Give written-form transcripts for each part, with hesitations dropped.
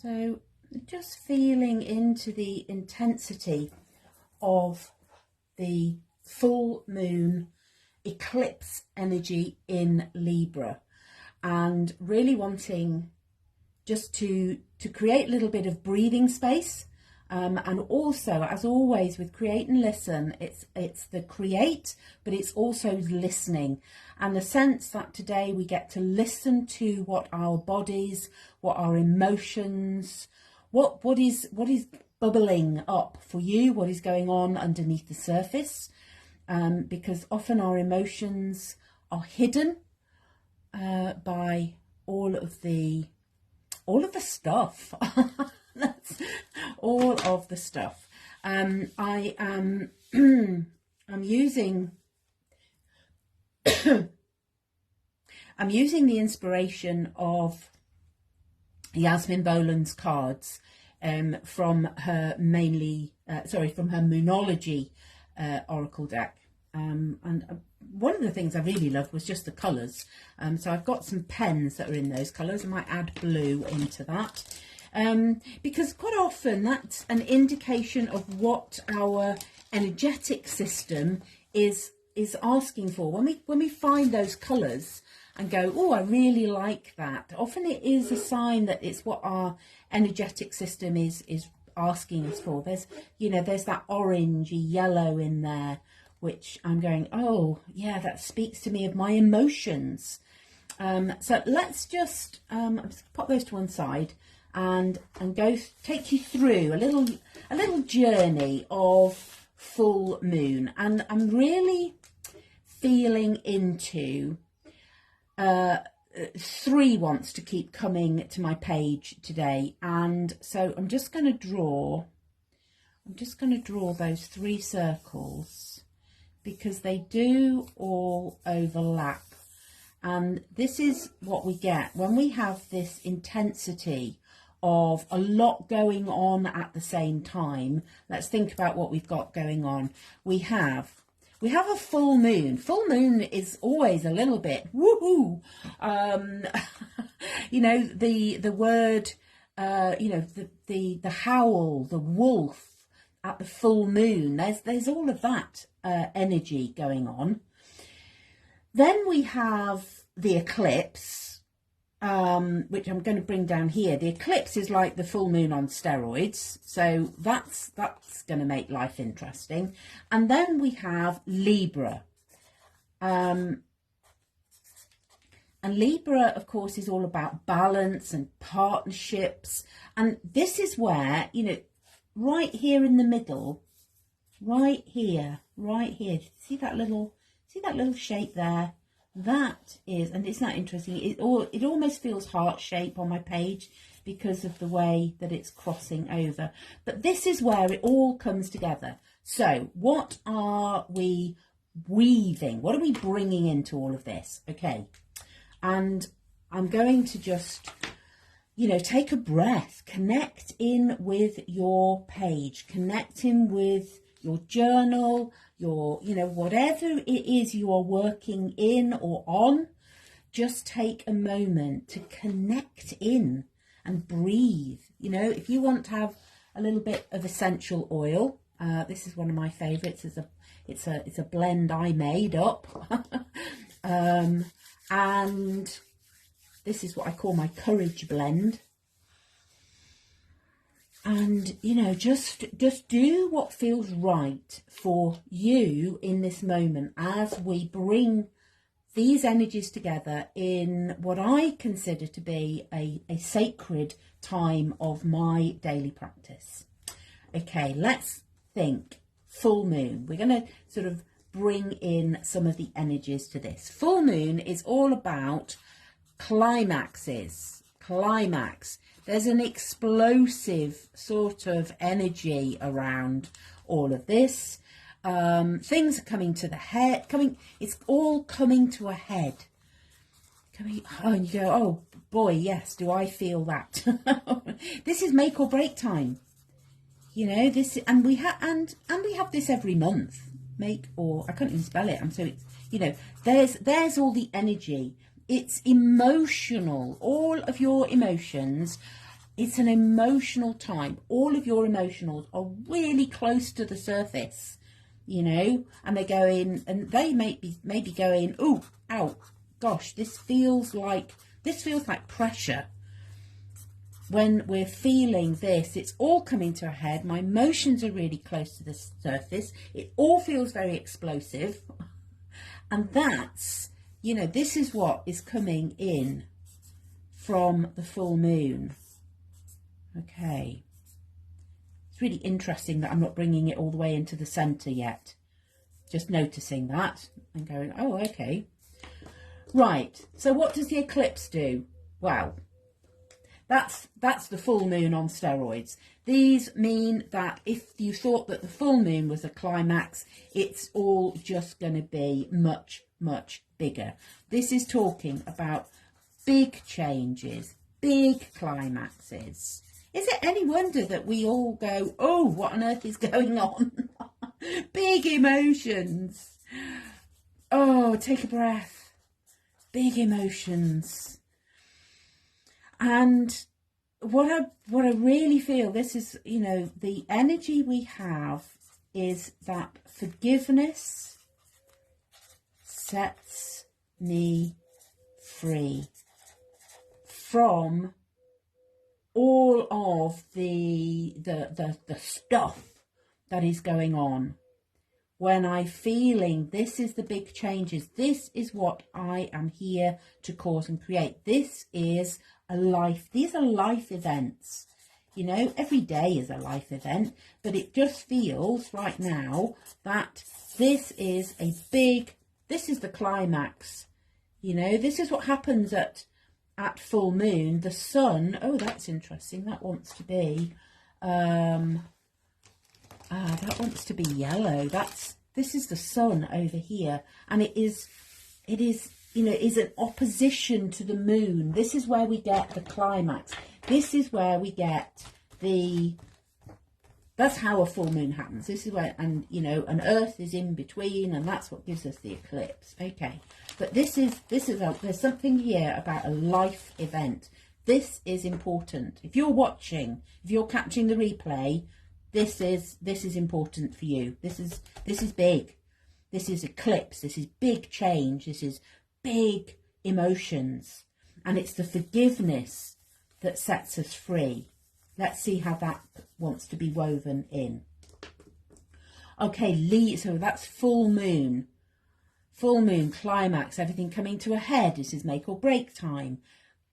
So just feeling into the intensity of the full moon eclipse energy in Libra, and really wanting just to create a little bit of breathing space. And also, as always with create and listen, it's the create, but it's also listening, and the sense that today we get to listen to what our bodies, what our emotions, what is bubbling up for you, what is going on underneath the surface, because often our emotions are hidden by all of the stuff. That's all of the stuff. I am I'm using I'm using the inspiration of Yasmin Boland's cards from her from her Moonology oracle deck. And one of the things I really loved was just the colours. So I've got some pens that are in those colours. I might add blue into that. Because quite often that's an indication of what our energetic system is asking for. When we find those colours and go, oh, I really like that, often it is a sign that it's what our energetic system is asking us for. There's that orangey yellow in there, which I'm going, oh yeah, that speaks to me of my emotions. So let's just pop those to one side and go take you through a little journey of full moon. And I'm really feeling into 3 wants to keep coming to my page today, and so I'm just going to draw those 3 circles because they do all overlap. And this is what we get when we have this intensity of a lot going on at the same time. Let's think about what we've got going on. We have a full moon. Full moon is always a little bit woohoo. The word, the howl, the wolf at the full moon. There's all of that energy going on. Then we have the eclipse, which I'm going to bring down here. The eclipse is like the full moon on steroids, so that's going to make life interesting. And then we have Libra, and Libra, of course, is all about balance and partnerships. And this is where, right here in the middle, right here, see that little shape there? That is, and it's not interesting, it almost feels heart shape on my page because of the way that it's crossing over. But this is where it all comes together. So what are we weaving? What are we bringing into all of this? Okay, and I'm going to just, take a breath, connect in with your page, connect in with your journal, your, whatever it is you are working in or on. Just take a moment to connect in and breathe. If you want to have a little bit of essential oil, this is one of my favorites. It's a blend I made up. And this is what I call my courage blend. And, just do what feels right for you in this moment as we bring these energies together in what I consider to be a sacred time of my daily practice. Okay, let's think full moon. We're going to sort of bring in some of the energies to this. Full moon is all about climaxes. There's an explosive sort of energy around all of this. Things are coming to the head, it's all coming to a head. And you go, oh boy, yes, do I feel that? This is make or break time. This, and we have this every month. I can't even spell it. There's all the energy. It's emotional. All of your emotions It's an emotional time. All of your emotionals are really close to the surface, you know, and they go in, and they maybe going, oh, ow, gosh, this feels like pressure. When we're feeling this, it's all coming to a head. My emotions are really close to the surface. It all feels very explosive. And that's, you know, this is what is coming in from the full moon. Okay. It's really interesting that I'm not bringing it all the way into the centre yet. Just noticing that and going, oh, okay. Right. So what does the eclipse do? Well, that's the full moon on steroids. These mean that if you thought that the full moon was a climax, it's all just going to be much, much bigger. This is talking about big changes, big climaxes. Is it any wonder that we all go, oh, what on earth is going on? Big emotions. Oh, take a breath. Big emotions. And what I really feel, this is, you know, the energy we have is that forgiveness sets me free from all of the stuff that is going on. When I'm feeling this is the big changes, this is what I am here to cause and create. This is a life, these are life events. You know, every day is a life event, but it just feels right now that this is this is the climax. You know, this is what happens at full moon. The sun, oh, that's interesting. That wants to be, that wants to be yellow. This is the sun over here, and it is, you know, is an opposition to the moon. This is where we get the climax. This is where we get that's how a full moon happens. This is where, and you know, an earth is in between, and that's what gives us the eclipse. Okay, but there's something here about a life event. This is important. If you're watching, if you're catching the replay, this is important for you. This is big. This is eclipse. This is big change. This is big emotions, and it's the forgiveness that sets us free. Let's see how that wants to be woven in. Okay, so that's full moon. Full moon, climax, everything coming to a head. This is make or break time.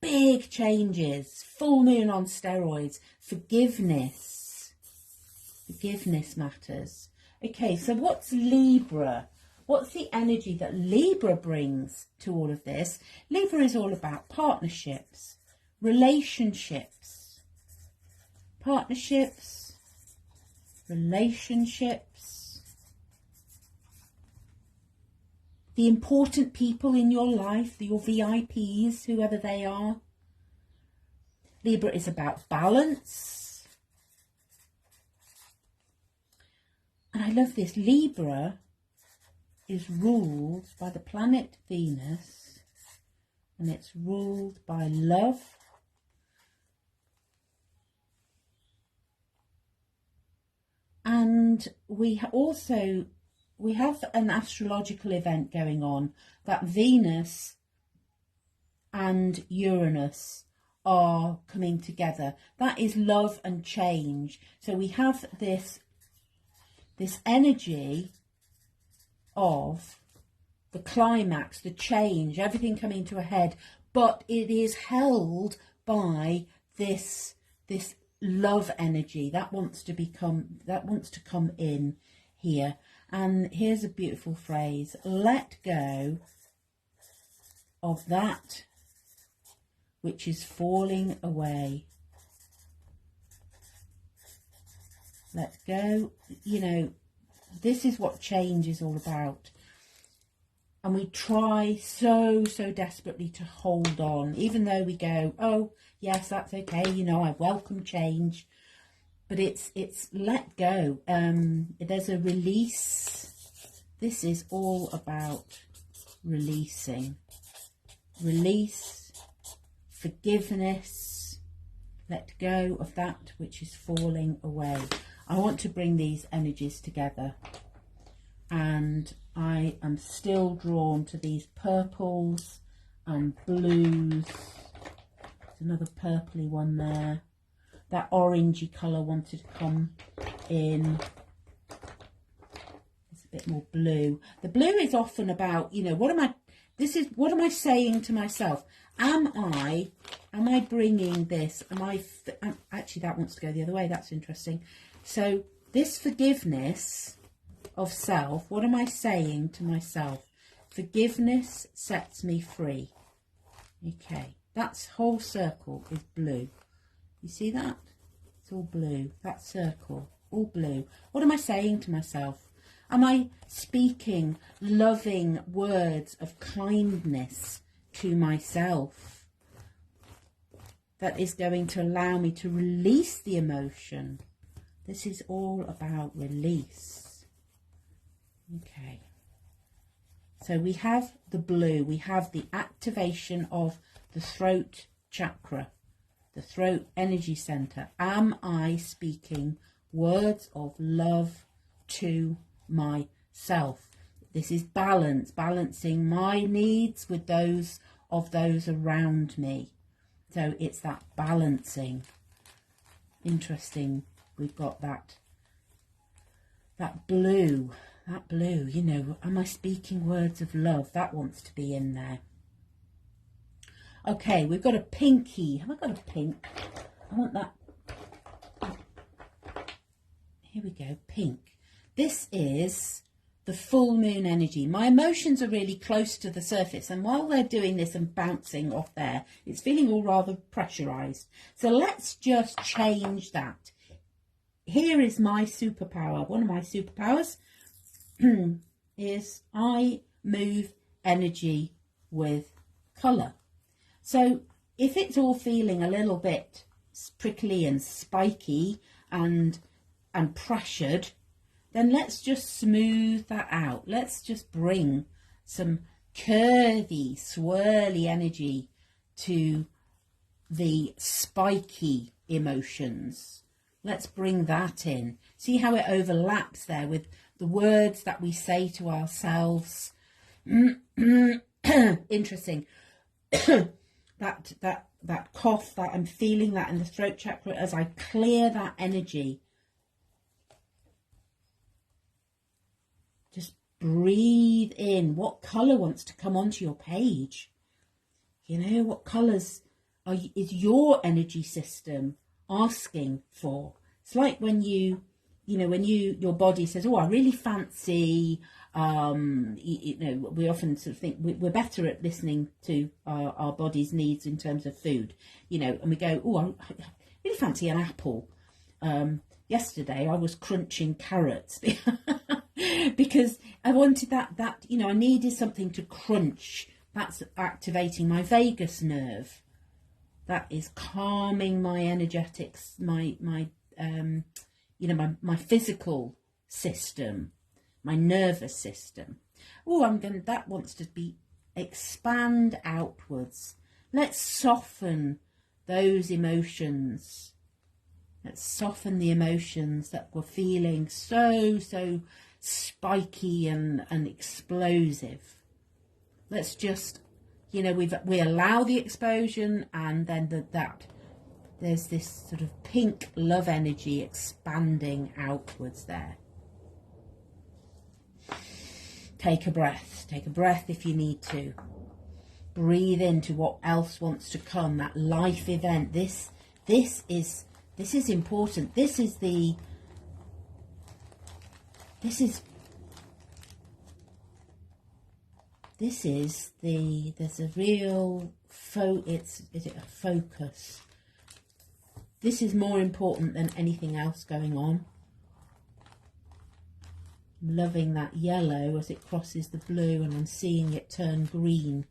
Big changes. Full moon on steroids. Forgiveness. Forgiveness matters. Okay, so what's Libra? What's the energy that Libra brings to all of this? Libra is all about partnerships, relationships. Partnerships, relationships, the important people in your life, your VIPs, whoever they are. Libra is about balance. And I love this. Libra is ruled by the planet Venus, and it's ruled by love, and we have an astrological event going on that Venus and Uranus are coming together. That is love and change. So we have this energy of the climax, the change, everything coming to a head, but it is held by this love energy that wants to come in here. And here's a beautiful phrase: let go of that which is falling away. Let go. You know, this is what change is all about. And we try so desperately to hold on, even though we go, oh, yes, that's okay, you know, I welcome change. But it's let go. There's a release. This is all about releasing. Release, forgiveness, let go of that which is falling away. I want to bring these energies together, and I am still drawn to these purples and blues. There's another purpley one there. That orangey colour wanted to come in. It's a bit more blue. The blue is often about, you know, what am I saying to myself? Am I bringing this? Actually, that wants to go the other way. That's interesting. So this forgiveness of self, what am I saying to myself? Forgiveness sets me free. Okay, that whole circle is blue. You see that? It's all blue. That circle, all blue. What am I saying to myself? Am I speaking loving words of kindness to myself that is going to allow me to release the emotion? This is all about release. Okay. So we have the blue. We have the activation of the throat chakra, the throat energy center. Am I speaking words of love to myself? This is balance, balancing my needs with those of those around me. So it's that balancing. Interesting. We've got that blue, you know, am I speaking words of love? That wants to be in there. Okay, we've got a pinky. Have I got a pink? I want that. Here we go, pink. This is the full moon energy. My emotions are really close to the surface, and while they're doing this and bouncing off there, it's feeling all rather pressurized. So let's just change that. Here is my superpower. One of my superpowers is I move energy with colour. So if it's all feeling a little bit prickly and spiky and pressured, then let's just smooth that out. Let's just bring some curvy, swirly energy to the spiky emotions. Let's bring that in. See how it overlaps there with the words that we say to ourselves. Interesting. that cough, that I'm feeling that in the throat chakra as I clear that energy. Just breathe in. What colour wants to come onto your page? You know, what colours is your energy system asking for? It's like when your body says, oh, I really fancy, we often sort of think we're better at listening to our body's needs in terms of food, and we go, oh, I really fancy an apple. Yesterday I was crunching carrots because I wanted that, I needed something to crunch. That's activating my vagus nerve. That is calming my energetics, my physical system, my nervous system. Oh, that wants to be expand outwards. Let's soften those emotions. Let's soften the emotions that we're feeling so spiky and explosive. Let's just, we allow the explosion, and then there's this sort of pink love energy expanding outwards there. Take a breath if you need to. Breathe into what else wants to come, that life event. This is important. There's a real is it a focus? This is more important than anything else going on. I'm loving that yellow as it crosses the blue, and I'm seeing it turn green.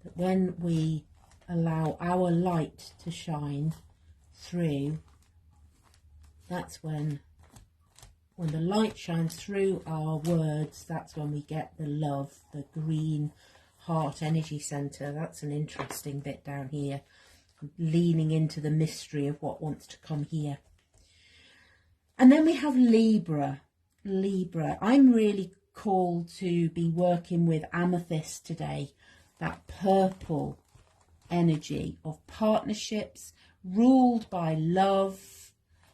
That when we allow our light to shine through, that's when the light shines through our words, that's when we get the love, the green heart energy center. That's an interesting bit down here, leaning into the mystery of what wants to come here. And then we have Libra. Libra. I'm really called to be working with amethyst today, that purple energy of partnerships ruled by love.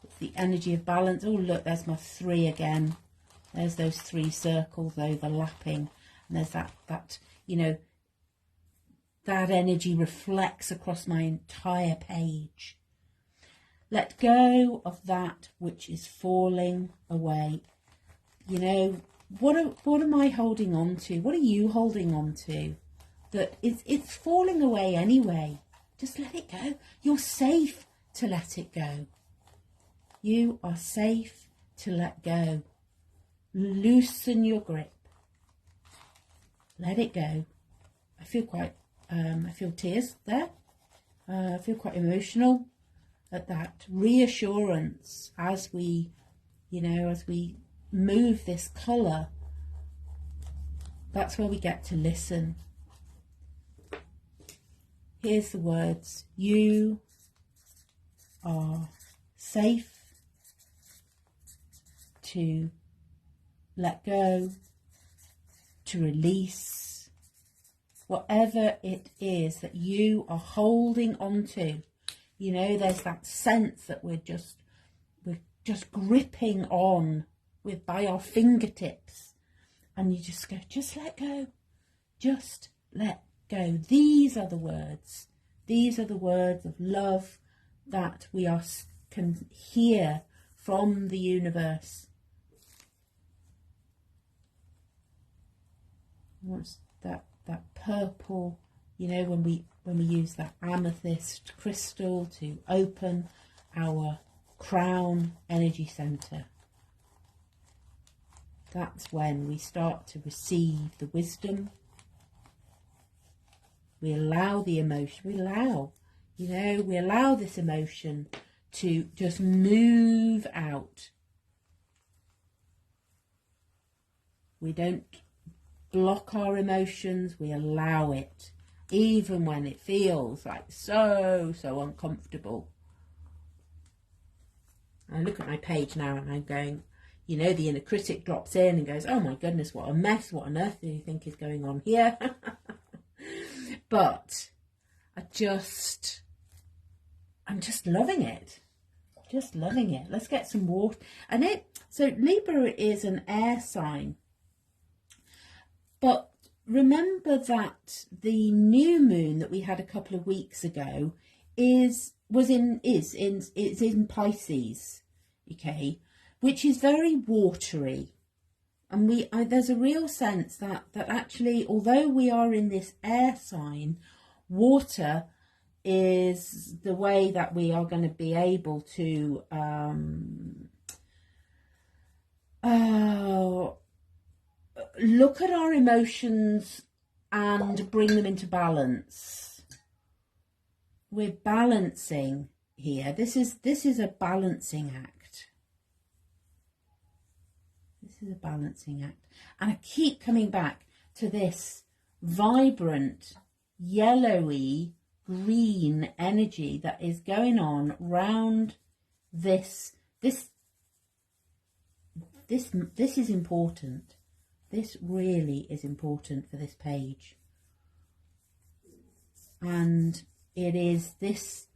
It's the energy of balance. Oh, look, there's my 3 again. There's those 3 circles overlapping. And there's that, you know, that energy reflects across my entire page. Let go of that which is falling away. You know, what am I holding on to? What are you holding on to? That it's falling away anyway. Just let it go. You're safe to let it go. You are safe to let go. Loosen your grip. Let it go. I feel I feel tears there. I feel quite emotional at that reassurance as we, you know, as we move this colour. That's where we get to listen. Here's the words. You are safe to let go, to release whatever it is that you are holding on to. You know, there's that sense that we're just gripping on with by our fingertips, and you just go, just let go, just let go. These are the words. These are the words of love that we can hear from the universe. What's that purple, you know, when we use that amethyst crystal to open our crown energy center. That's when we start to receive the wisdom. We allow the emotion, we allow this emotion to just move out. We don't block our emotions, we allow it, even when it feels like so uncomfortable. I look at my page now and I'm going, you know, the inner critic drops in and goes, oh my goodness, what a mess, what on earth do you think is going on here? But I'm just loving it. Just loving it. Let's get some water. So Libra is an air sign. But remember that the new moon that we had a couple of weeks ago is in Pisces, okay, which is very watery. And there's a real sense that actually, although we are in this air sign, water is the way that we are going to be able to look at our emotions and bring them into balance. We're balancing here. This is a balancing act. This is a balancing act. And I keep coming back to this vibrant, yellowy, green energy that is going on round this. This is important. This really is important for this page. And it is this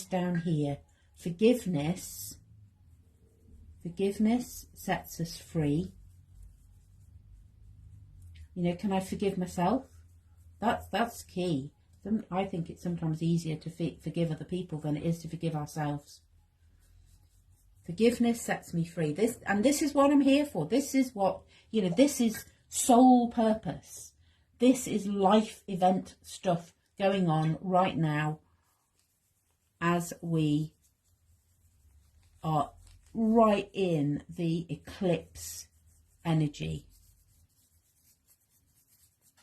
down here. Forgiveness sets us free. You know, can I forgive myself? That's key. I think it's sometimes easier to forgive other people than it is to forgive ourselves. Forgiveness sets me free. This is what I'm here for. This is what, you know, this is soul purpose. This is life event stuff going on right now as we are right in the eclipse energy.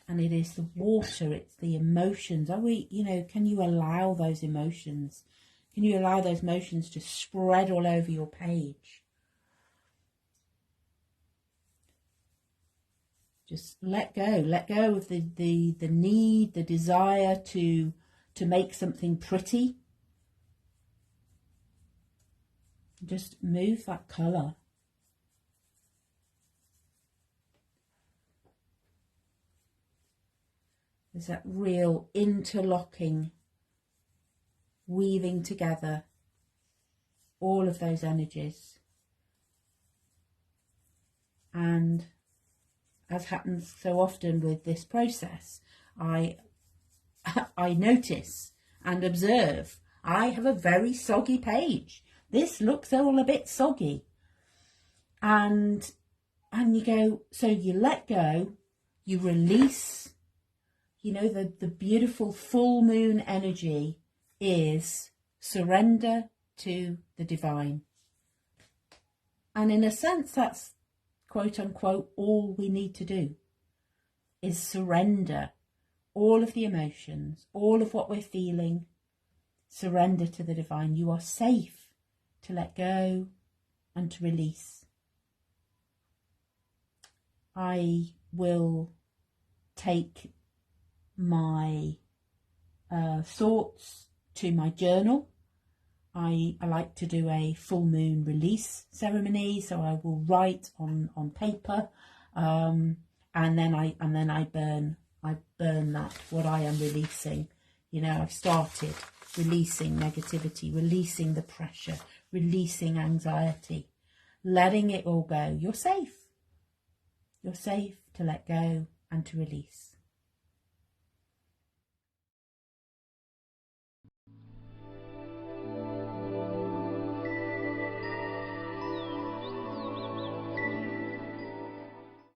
And it is the water, it's the emotions. Are we, you know, can you allow those emotions? Can you allow those emotions to spread all over your page? Just let go of the need, the desire to make something pretty. Just move that colour. There's that real interlocking, weaving together all of those energies. And as happens so often with this process, I notice and observe I have a very soggy page. This looks all a bit soggy. And you go, so you let go, you release. You know, the beautiful full moon energy is surrender to the divine. And in a sense, that's quote unquote all we need to do, is surrender all of the emotions, all of what we're feeling. Surrender to the divine. You are safe to let go and to release. I will take my thoughts to my journal. I like to do a full moon release ceremony, so I will write on paper, and then I burn that what I am releasing. You know, I've started releasing negativity, releasing the pressure, releasing anxiety, letting it all go. You're safe. You're safe to let go and to release.